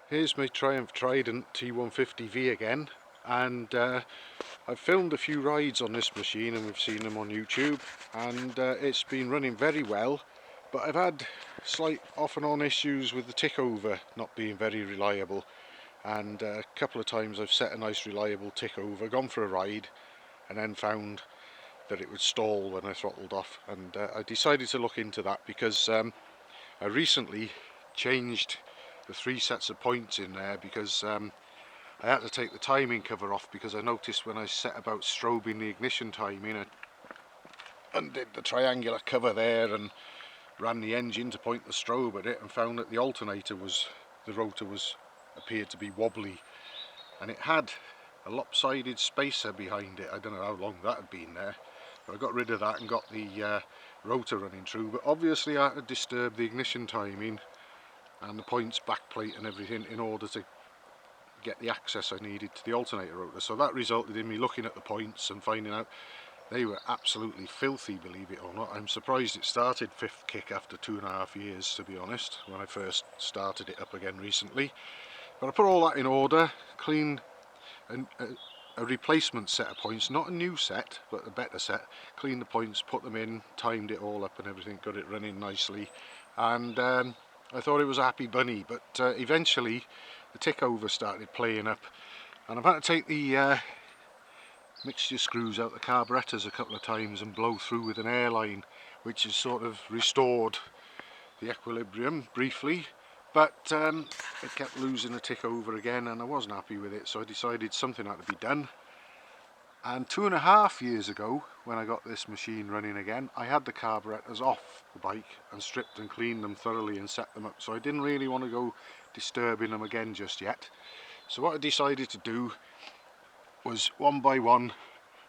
Here's my Trident T150V again, and I've filmed a few rides on this machine and we've seen them on YouTube, and it's been running very well, but I've had slight off and on issues with the tickover not being very reliable, and a couple of times I've set a nice reliable tickover, gone for a ride, and then found that it would stall when I throttled off, and I decided to look into that because I recently changed the 3 sets of points in there because I had to take the timing cover off, because I noticed when I set about strobing the ignition timing, I undid the triangular cover there and ran the engine to point the strobe at it and found that the rotor appeared to be wobbly, and it had a lopsided spacer behind it. I don't know how long that had been there, but I got rid of that and got the rotor running true, but obviously I had to disturb the ignition timing and the points backplate and everything in order to get the access I needed to the alternator rotor. So that resulted in me looking at the points and finding out they were absolutely filthy, believe it or not. I'm surprised it started 5th kick after 2.5 years, to be honest, when I first started it up again recently. But I put all that in order, cleaned a replacement set of points, not a new set but a better set, cleaned the points, put them in, timed it all up and everything, got it running nicely, and I thought it was a happy bunny. But eventually the tickover started playing up, and I've had to take the mixture screws out the carburettors a couple of times and blow through with an airline, which has sort of restored the equilibrium briefly, but it kept losing the tickover again and I wasn't happy with it, so I decided something had to be done. And 2.5 years ago, when I got this machine running again, I had the carburettors off the bike and stripped and cleaned them thoroughly and set them up, so I didn't really want to go disturbing them again just yet. So what I decided to do was, one by one,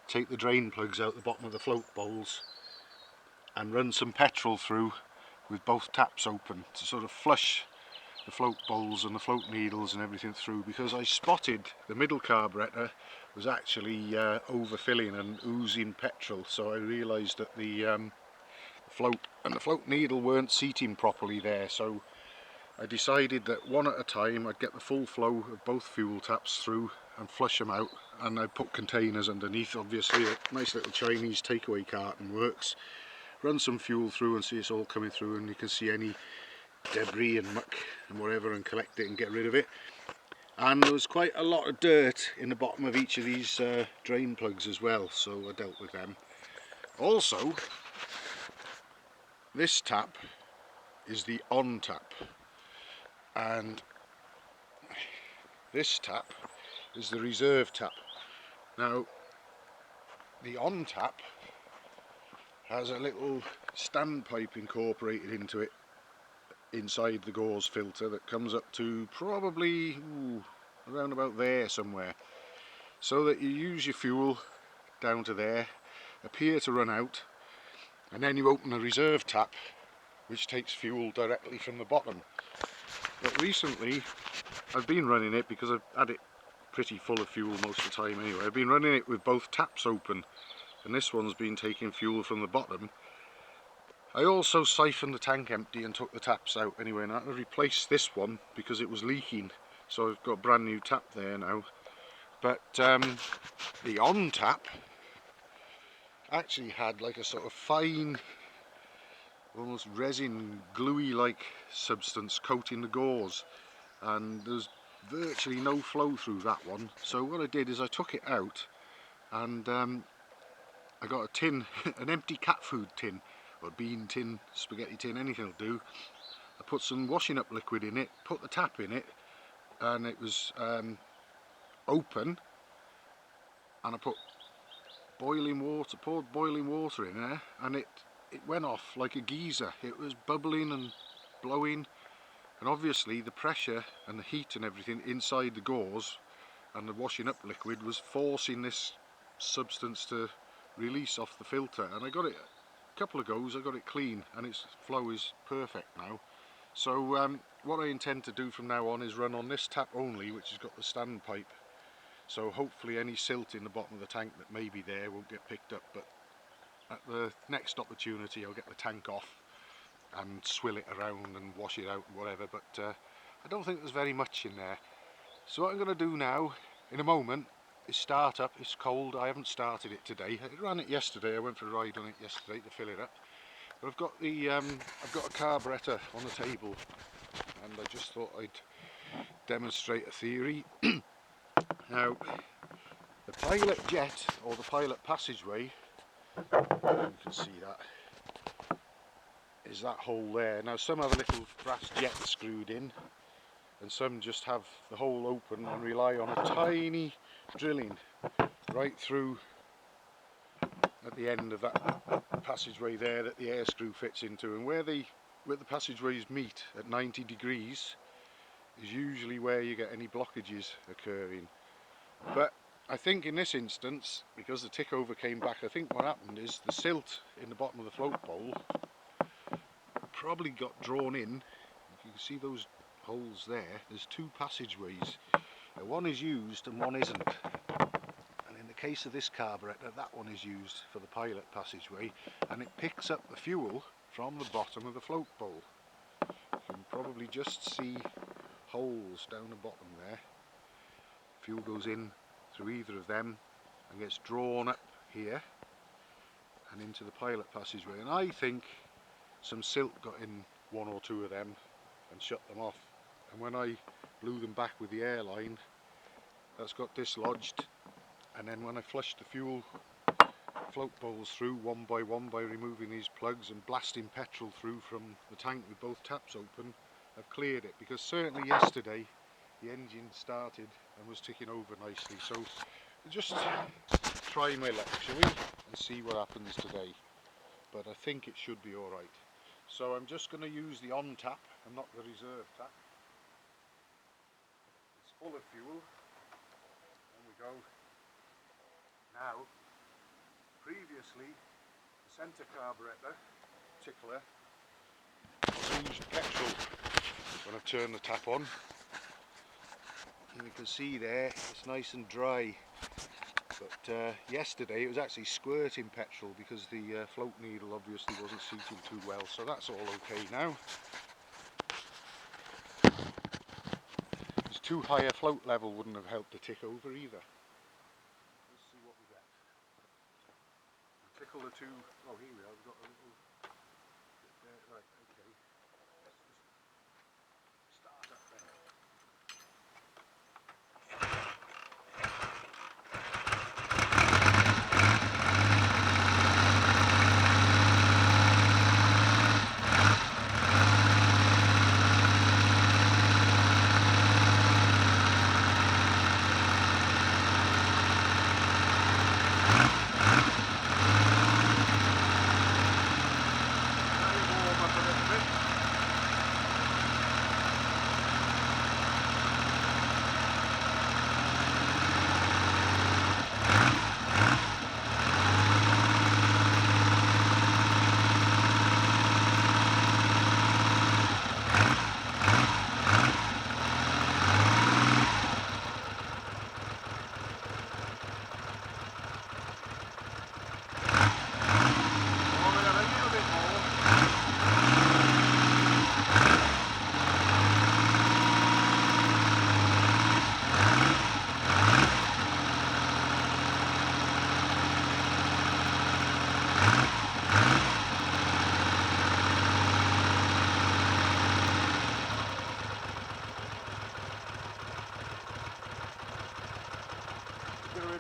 take the drain plugs out the bottom of the float bowls and run some petrol through with both taps open to sort of flush the float bowls and the float needles and everything through, because I spotted the middle carburettor was actually overfilling and oozing petrol, so I realised that the float and the float needle weren't seating properly there. So I decided that one at a time I'd get the full flow of both fuel taps through and flush them out, and I put containers underneath. Obviously a nice little Chinese takeaway carton works. Run some fuel through and see it's all coming through, and you can see any debris and muck and whatever and collect it and get rid of it. And there was quite a lot of dirt in the bottom of each of these drain plugs as well, so I dealt with them. Also, this tap is the on tap, and this tap is the reserve tap. Now the on tap has a little standpipe incorporated into it inside the gauze filter that comes up to probably around about there somewhere, so that you use your fuel down to there, appear to run out, and then you open a reserve tap which takes fuel directly from the bottom. But recently I've been running it, because I've had it pretty full of fuel most of the time anyway, I've been running it with both taps open, and this one's been taking fuel from the bottom. I also siphoned the tank empty and took the taps out anyway, and I had to replace this one because it was leaking, so I've got a brand new tap there now. But the on tap actually had like a sort of fine, almost resin gluey like substance coating the gauze, and there's virtually no flow through that one. So what I did is I took it out, and I got a tin, an empty cat food tin, or bean tin, spaghetti tin, anything will do. I put some washing up liquid in it, put the tap in it, and it was open, and I put boiling water, poured boiling water in there, and it went off like a geyser. It was bubbling and blowing, and obviously the pressure and the heat and everything inside the gauze and the washing up liquid was forcing this substance to release off the filter, and I got it a couple of goes, I got it clean, and its flow is perfect now. So what I intend to do from now on is run on this tap only, which has got the standpipe, so hopefully any silt in the bottom of the tank that may be there won't get picked up. But at the next opportunity I'll get the tank off and swill it around and wash it out and whatever, but I don't think there's very much in there. So what I'm going to do now, in a moment, is start up. It's cold, I haven't started it today. I ran it yesterday, I went for a ride on it yesterday to fill it up. But I've got a carburettor on the table, and I just thought I'd demonstrate a theory. Now, the pilot jet, or the pilot passageway, you can see that, is that hole there. Now some have a little brass jet screwed in, and some just have the hole open and rely on a tiny drilling right through at the end of that passageway there that the air screw fits into, and where the passageways meet at 90 degrees is usually where you get any blockages occurring. But I think in this instance, because the tickover came back, I think what happened is the silt in the bottom of the float bowl probably got drawn in. You can see those holes there. There's two passageways. Now, one is used and one isn't. And in the case of this carburettor, that one is used for the pilot passageway, and it picks up the fuel from the bottom of the float bowl. You can probably just see holes down the bottom there. Fuel goes in through either of them and gets drawn up here and into the pilot passageway, and I think some silt got in one or two of them and shut them off, and when I blew them back with the airline, that's got dislodged, and then when I flushed the fuel float bowls through one by removing these plugs and blasting petrol through from the tank with both taps open, I've cleared it, because certainly yesterday the engine started and was ticking over nicely. So we'll just try my luck, shall we, and see what happens today. But I think it should be alright. So I'm just going to use the on tap and not the reserve tap. It's full of fuel. There we go. Now, previously, the centre carburettor, tickler, used petrol when I've turned the tap on. And you can see there, it's nice and dry. But yesterday it was actually squirting petrol because the float needle obviously wasn't seating too well. So that's all okay now. Because too high a float level wouldn't have helped the tick over either. Let's see what we get. Tickle the two. Oh, here we are. We've got a little bit there. Right, okay. Let's just start up then.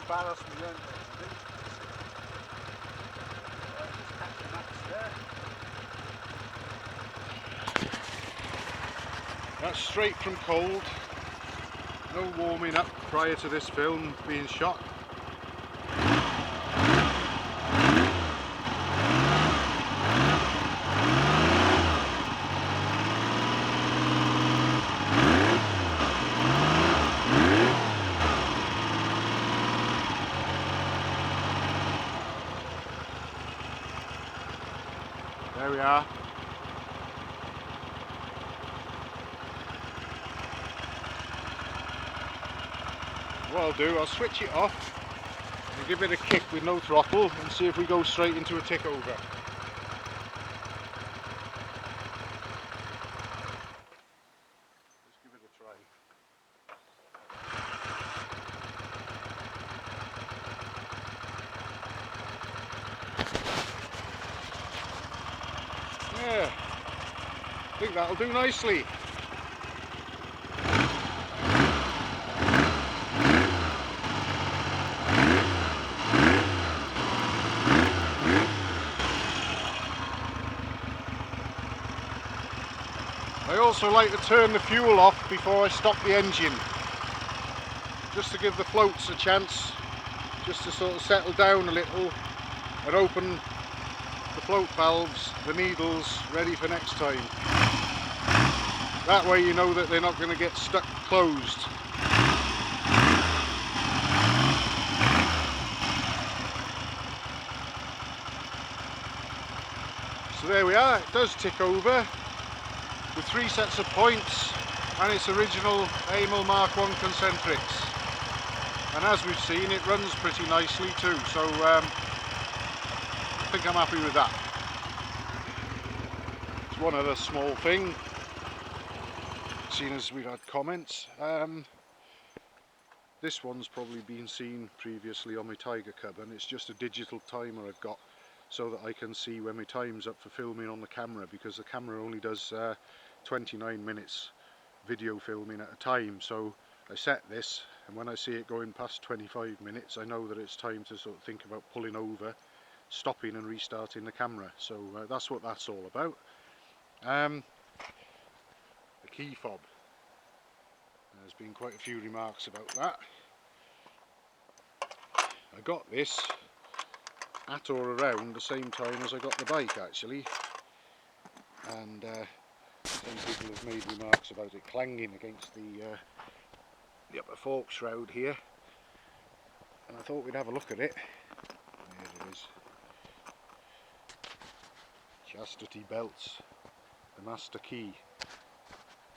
Embarrass me, aren't they? Just catching that there. That's straight from cold. No warming up prior to this film being shot. There we are. What I'll do, I'll switch it off and give it a kick with no throttle and see if we go straight into a tick over. Just give try. Yeah, I think that'll do nicely. I also like to turn the fuel off before I stop the engine, just to give the floats a chance, just to sort of settle down a little and open the float valves, the needles, ready for next time. That way you know that they're not going to get stuck closed. So there we are, it does tick over with 3 sets of points and its original Amel Mark 1 concentrics. And as we've seen, it runs pretty nicely too, so I think I'm happy with that. There's one other small thing, seeing as we've had comments. This one's probably been seen previously on my Tiger Cub, and it's just a digital timer I've got so that I can see when my time's up for filming on the camera, because the camera only does 29 minutes video filming at a time. So I set this, and when I see it going past 25 minutes I know that it's time to sort of think about pulling over, stopping and restarting the camera. So that's what that's all about. The key fob, there's been quite a few remarks about that. I got this at or around the same time as I got the bike actually, and some people have made remarks about it clanging against the upper fork shroud here, and I thought we'd have a look at it. There it is. Chastity belts, the master key.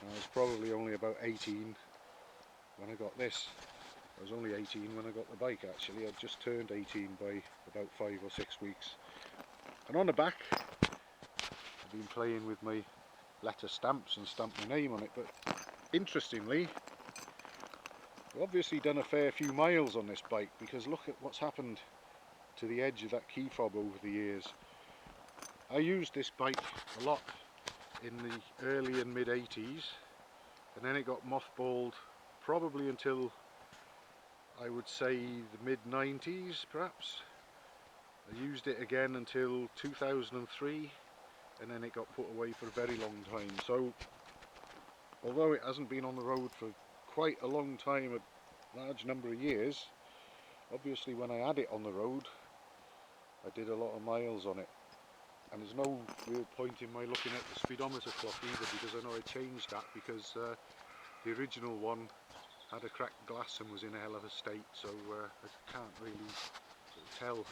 I was probably only about 18 when I got this. I was only 18 when I got the bike actually. I'd just turned 18 by about 5 or 6 weeks. And on the back I've been playing with my letter stamps and stamped my name on it, but interestingly I've obviously done a fair few miles on this bike, because look at what's happened to the edge of that key fob over the years. I used this bike a lot in the early and mid 80s, and then it got mothballed probably until I would say the mid 90s perhaps. I used it again until 2003, and then it got put away for a very long time. So although it hasn't been on the road for quite a long time, a large number of years, obviously when I had it on the road I did a lot of miles on it. And there's no real point in my looking at the speedometer clock either, because I know I changed that, because the original one had a cracked glass and was in a hell of a state, so I can't really sort of tell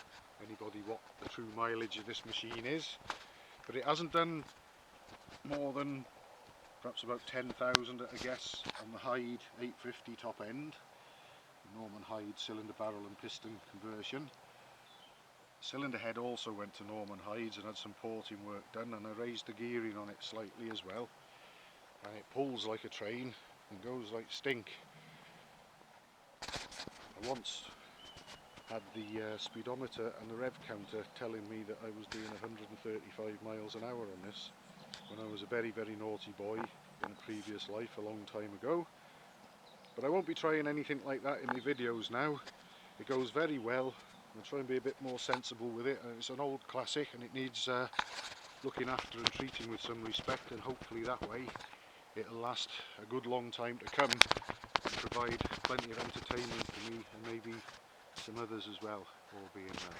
anybody what the true mileage of this machine is. But it hasn't done more than perhaps about 10,000 at a guess on the Hyde 850 top end, Norman Hyde cylinder barrel and piston conversion. Cylinder head also went to Norman Hyde's and had some porting work done, and I raised the gearing on it slightly as well, and it pulls like a train and goes like stink. I once had the speedometer and the rev counter telling me that I was doing 135 miles an hour on this when I was a very naughty boy in a previous life a long time ago. But I won't be trying anything like that in my videos now. It goes very well. I'll try and be a bit more sensible with it. It's an old classic and it needs looking after and treating with some respect, and hopefully that way it'll last a good long time to come and provide plenty of entertainment for me and maybe some others as well, all being well.